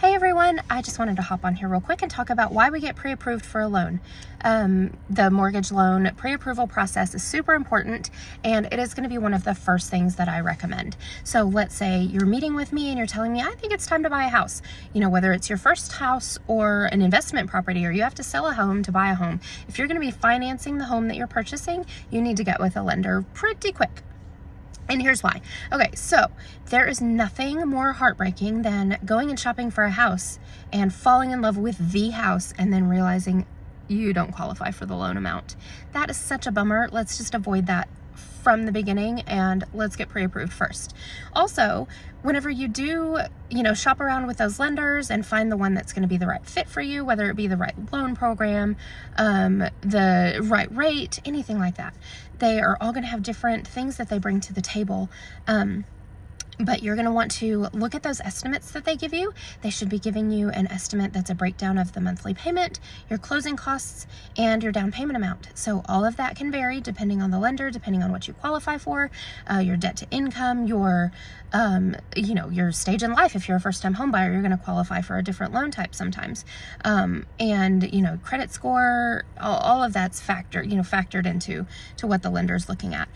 Hey everyone, I just wanted to hop on here real quick and talk about why we get pre-approved for a loan. The mortgage loan pre-approval process is super important, and it is going to be one of the first things that I recommend. So let's say you're meeting with me and you're telling me, I think it's time to buy a house. You know, whether it's your first house or an investment property, or you have to sell a home to buy a home. If you're going to be financing the home that you're purchasing, you need to get with a lender pretty quick. And here's why. Okay, so there is nothing more heartbreaking than going and shopping for a house and falling in love with the house and then realizing you don't qualify for the loan amount. That is such a bummer. Let's just avoid that from the beginning and let's get pre-approved first. Also, whenever you do, shop around with those lenders and find the one that's going to be the right fit for you, whether it be the right loan program, the right rate, anything like that. They are all going to have different things that they bring to the table. But you're going to want to look at those estimates that they give you. They should be giving you an estimate that's a breakdown of the monthly payment, your closing costs, and your down payment amount. So all of that can vary depending on the lender, depending on what you qualify for, your debt to income, your stage in life. If you're a first-time home buyer, you're going to qualify for a different loan type sometimes. And credit score, all of that's factored into what the lender's looking at.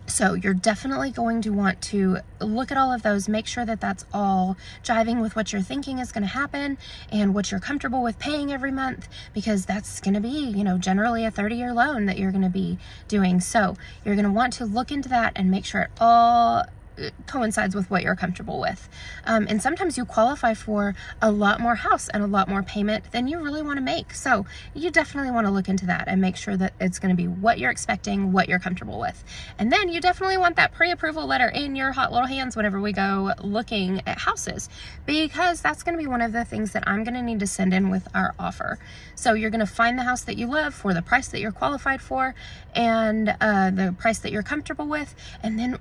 So you're definitely going to want to look at all of those, make sure that that's all jiving with what you're thinking is going to happen and what you're comfortable with paying every month, because that's going to be, generally a 30-year loan that you're going to be doing. So you're going to want to look into that and make sure it all coincides with what you're comfortable with. And sometimes you qualify for a lot more house and a lot more payment than you really want to make. So you definitely want to look into that and make sure that it's going to be what you're expecting, what you're comfortable with. And then you definitely want that pre-approval letter in your hot little hands whenever we go looking at houses, because that's going to be one of the things that I'm going to need to send in with our offer. So you're going to find the house that you love for the price that you're qualified for and the price that you're comfortable with, and then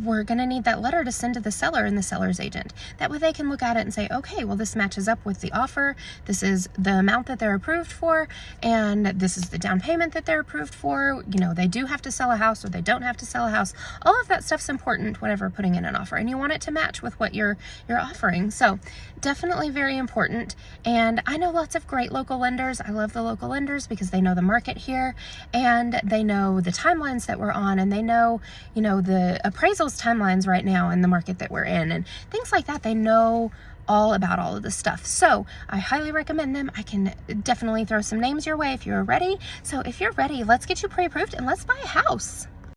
we're going to need that letter to send to the seller and the seller's agent. That way they can look at it and say, okay, well, this matches up with the offer. This is the amount that they're approved for, and this is the down payment that they're approved for. They do have to sell a house or they don't have to sell a house. All of that stuff's important whenever putting in an offer, and you want it to match with what you're offering. So definitely very important. And I know lots of great local lenders. I love the local lenders because they know the market here and they know the timelines that we're on, and they know, the appraisals timelines right now in the market that we're in and things like that. They know all about all of this stuff. So I highly recommend them. I can definitely throw some names your way if you're ready. So if you're ready, let's get you pre-approved and let's buy a house.